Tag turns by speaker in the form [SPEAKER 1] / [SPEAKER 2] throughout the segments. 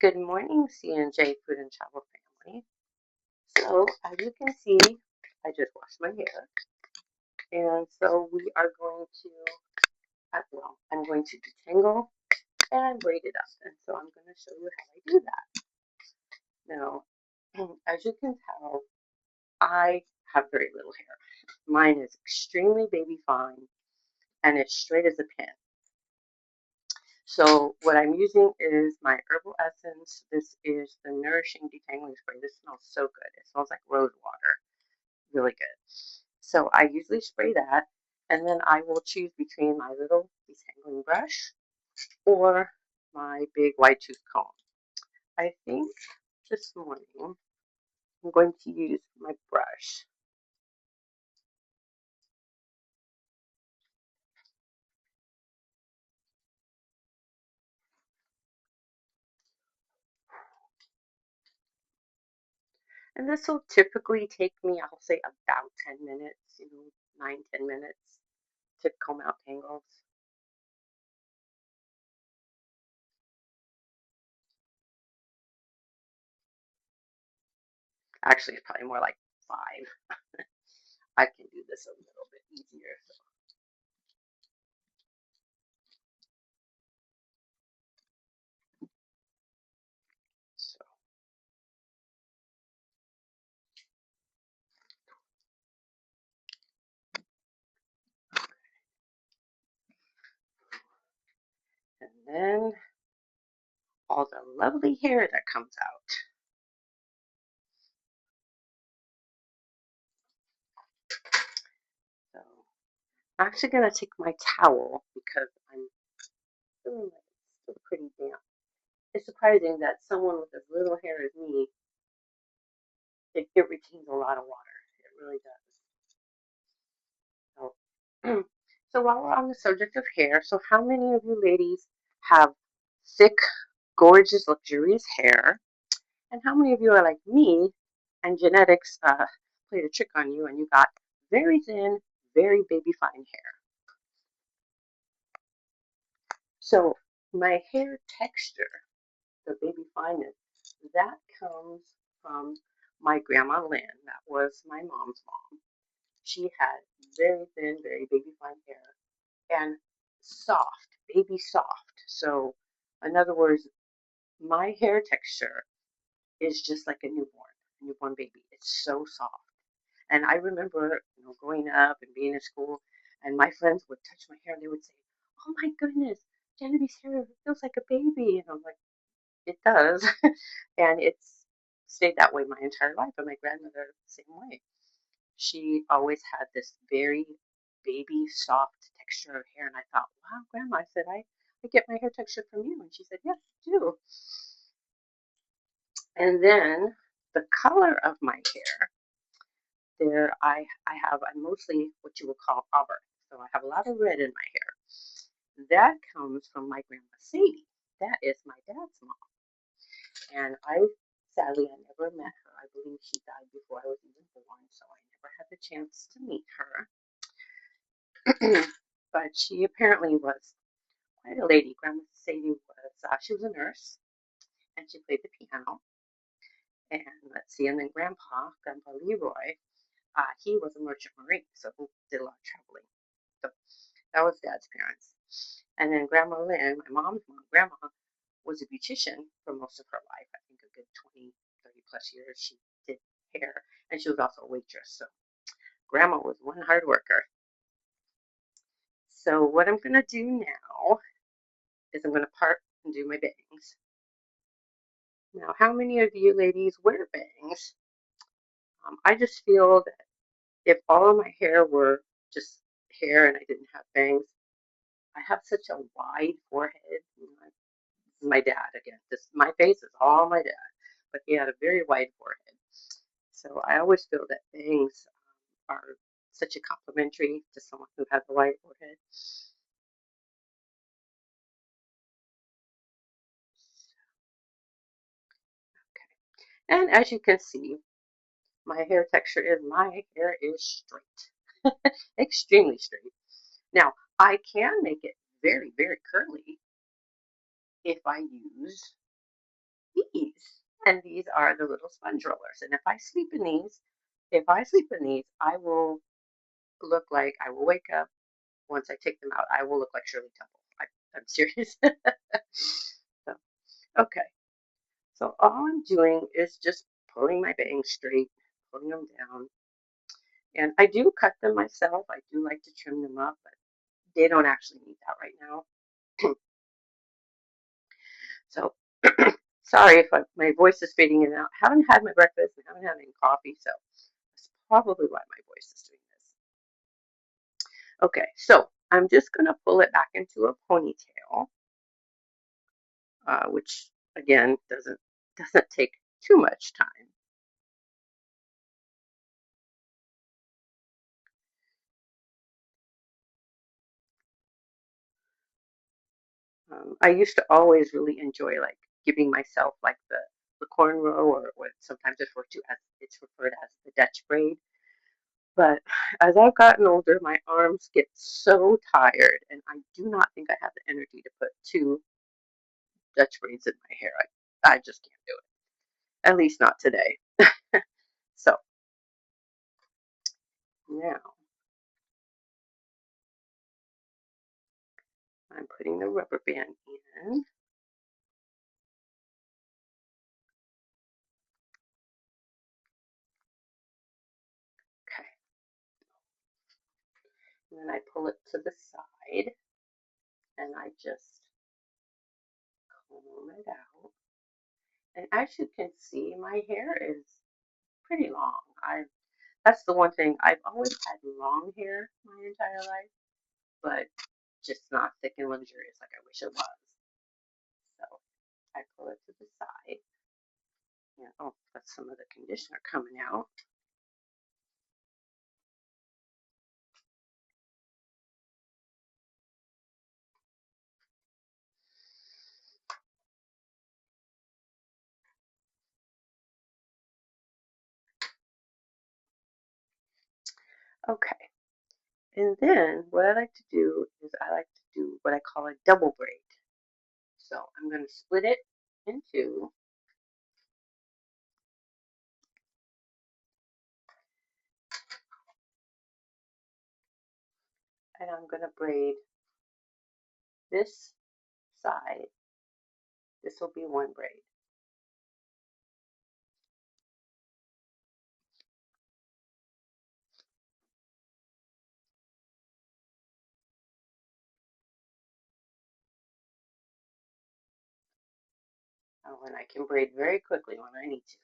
[SPEAKER 1] Good morning, C&J Food and Travel family. So, as you can see, I just washed my hair, and so we are going to, I'm going to detangle and braid it up, and so I'm going to show you how I do that. Now, as you can tell, I have very little hair. Mine is extremely baby fine, and it's straight as a pin. So what I'm using is my Herbal Essence. This is the Nourishing Detangling Spray. This smells so good. It smells like rose water. Really good. So I usually spray that, and then I will choose between my little detangling brush or my big wide tooth comb. I think this morning I'm going to use my brush. And this will typically take me, I'll say about 10 minutes, 9-10 minutes to comb out tangles. Actually, it's probably more like 5. I can do this a little bit easier. So, and then all the lovely hair that comes out. So I'm actually going to take my towel because I'm feeling like it's still pretty damp. It's surprising that someone with as little hair as me, it retains a lot of water. It really does. So, so while we're on the subject of hair, so how many of you ladies have thick, gorgeous, luxurious hair? And how many of you are like me and genetics played a trick on you and you got very thin, very baby fine hair? So my hair texture, the baby fineness, that comes from my grandma Lynn. That was my mom's mom. She had very thin, very baby fine hair and soft, baby soft. So, in other words, my hair texture is just like a newborn baby. It's so soft. And I remember, growing up and being in school, and my friends would touch my hair and they would say, "Oh my goodness, Genevieve's hair feels like a baby." And I'm like, it does. And it's stayed that way my entire life. And my grandmother, the same way. She always had this very baby soft texture of hair. And I thought, wow, Grandma, I said, I get my hair texture from you. And she said, yes, you do. And then the color of my hair, I'm mostly what you would call auburn. So I have a lot of red in my hair. That comes from my grandma Sadie. That is my dad's mom. And sadly, I never met her. I believe she died before I was even born, so I never had the chance to meet her. But she apparently was quite a lady. Grandma Sadie she was a nurse, and she played the piano. And let's see, and then Grandpa Leroy, he was a merchant marine, so he did a lot of traveling. So that was Dad's parents. And then Grandma Lynn, my mom's mom, Grandma, was a beautician for most of her life. I think a good 20, 30 plus years she did hair. And she was also a waitress. So Grandma was one hard worker. So what I'm going to do now is I'm going to part and do my bangs. Now, how many of you ladies wear bangs? I just feel that if all of my hair were just hair and I didn't have bangs, I have such a wide forehead. My dad again. My face is all my dad, but he had a very wide forehead. So I always feel that bangs are such a complimentary to someone who has a wide forehead. Okay. And as you can see, my hair is straight, extremely straight. Now I can make it very, very curly if I use these. And these are the little sponge rollers. And if I sleep in these, I will look like I will wake up. Once I take them out, I will look like Shirley Temple. I'm serious. So, okay. So all I'm doing is just pulling my bangs straight, pulling them down. And I do cut them myself. I do like to trim them up, but they don't actually need that right now. So sorry if my voice is fading in and out. I haven't had my breakfast and haven't had any coffee, so that's probably why my voice is doing this. Okay, so I'm just going to pull it back into a ponytail, which again doesn't take too much time. I used to always really enjoy like giving myself like the cornrow, or what sometimes it's referred as the Dutch braid. But as I've gotten older, my arms get so tired, and I do not think I have the energy to put two Dutch braids in my hair. I just can't do it. At least not today. So now I'm putting the rubber band in. Okay. And then I pull it to the side and I just comb it out. And as you can see, my hair is pretty long. That's the one thing. I've always had long hair my entire life, but just not thick and luxurious like I wish it was. So I pull it to the side. Yeah, oh, that's some of the conditioner coming out. Okay, and then what I like to do is I like to do what I call a double braid. So I'm going to split it in two, and I'm going to braid this side. This will be one braid. And I can braid very quickly when I need to.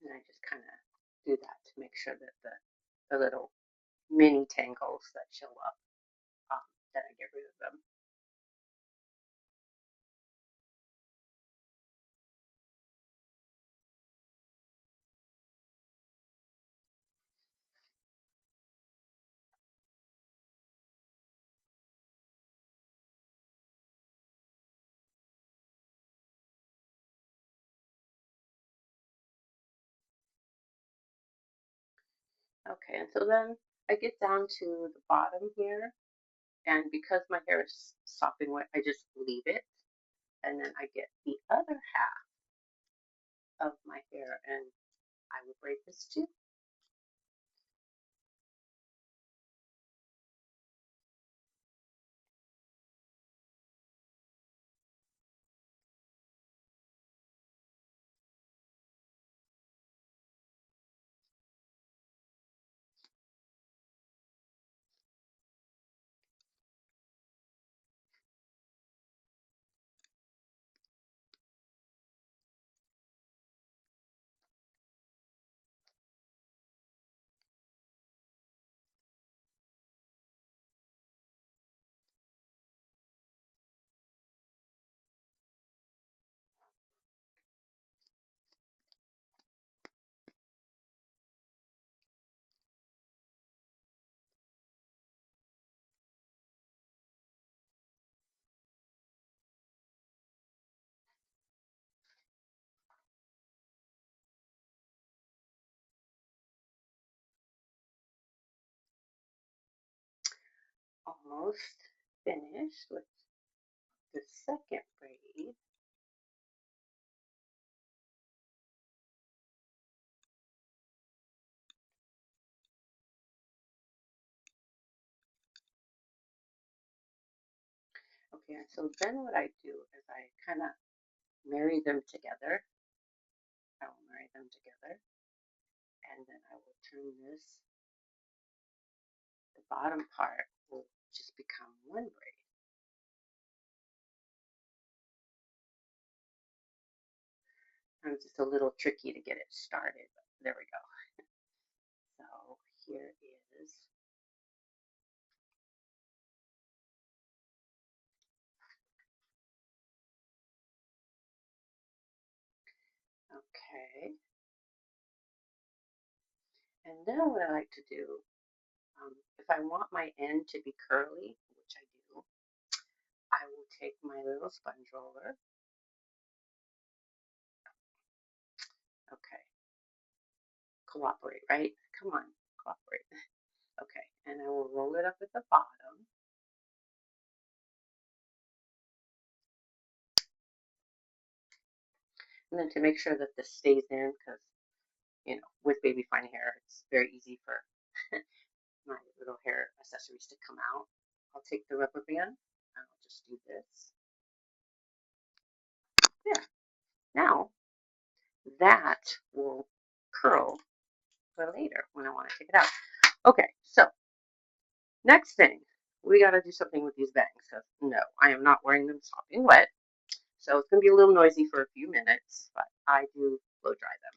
[SPEAKER 1] And I just kind of do that to make sure that the little mini tangles that show up, that I get rid of them. Okay, and so then I get down to the bottom here, and because my hair is sopping wet, I just leave it, and then I get the other half of my hair, and I will braid this too. almost finished with the second braid. Okay, so then what I do is I kind of marry them together. I will marry them together, and then I will turn this, the bottom part will just become one braid. And it's just a little tricky to get it started, but there we go. So here is, okay. And then what I like to do, if I want my end to be curly, which I do, I will take my little sponge roller. Okay, cooperate, right? Come on, cooperate. Okay, and I will roll it up at the bottom. And then to make sure that this stays in, because, you know, with baby fine hair, it's very easy for my little hair accessories to come out. I'll take the rubber band and I'll just do this. There. Now that will curl for later when I want to take it out. Okay, so next thing, we got to do something with these bangs. Because no, I am not wearing them sopping wet. So it's going to be a little noisy for a few minutes, but I do blow dry them.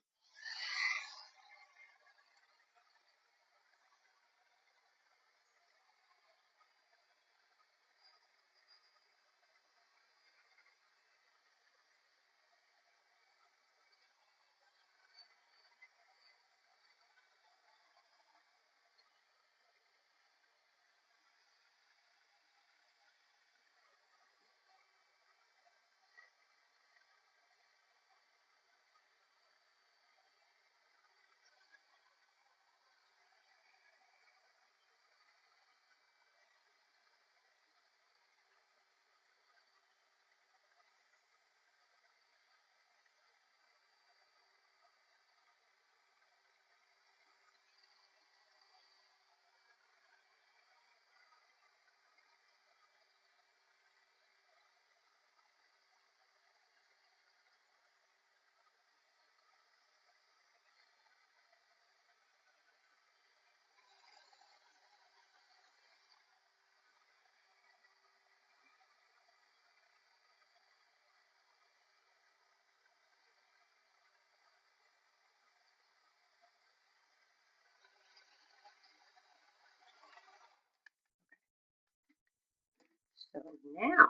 [SPEAKER 1] So now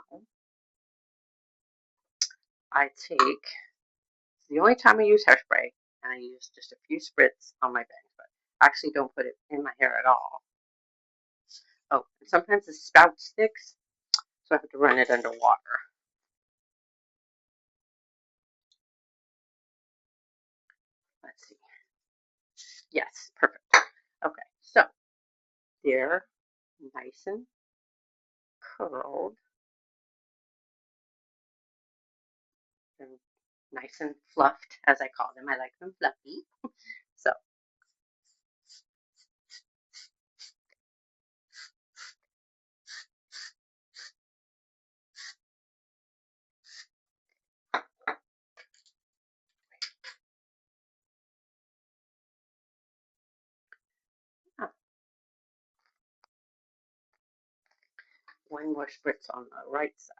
[SPEAKER 1] I take, it's the only time I use hairspray, and I use just a few spritz on my bangs, but I actually don't put it in my hair at all. Oh, and sometimes the spout sticks, so I have to run it under water. Let's see. Yes, perfect. Okay, so they're nice and curled. They're nice and fluffed, as I call them. I like them fluffy. So ah, one more spritz on the right side.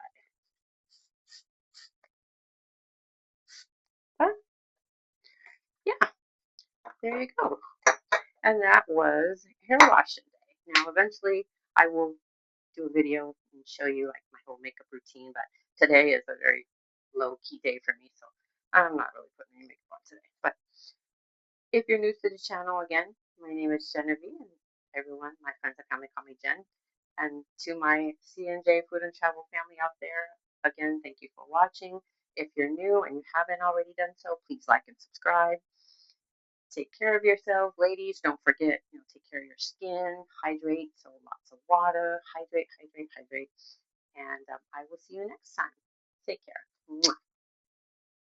[SPEAKER 1] But yeah, there you go. And that was hair washing day. Now, eventually, I will do a video and show you like my whole makeup routine, but today is a very low key day for me, so I'm not really putting any makeup on today. But if you're new to the channel again, my name is Genevieve, and everyone, my friends and family call me Jen. And to my CNJ Food and Travel family out there, again, thank you for watching. If you're new and you haven't already done so, please like and subscribe. take care of yourself, ladies. Don't forget, take care of your skin, hydrate. So lots of water, hydrate, hydrate, hydrate. And I will see you next time. Take care. Mwah.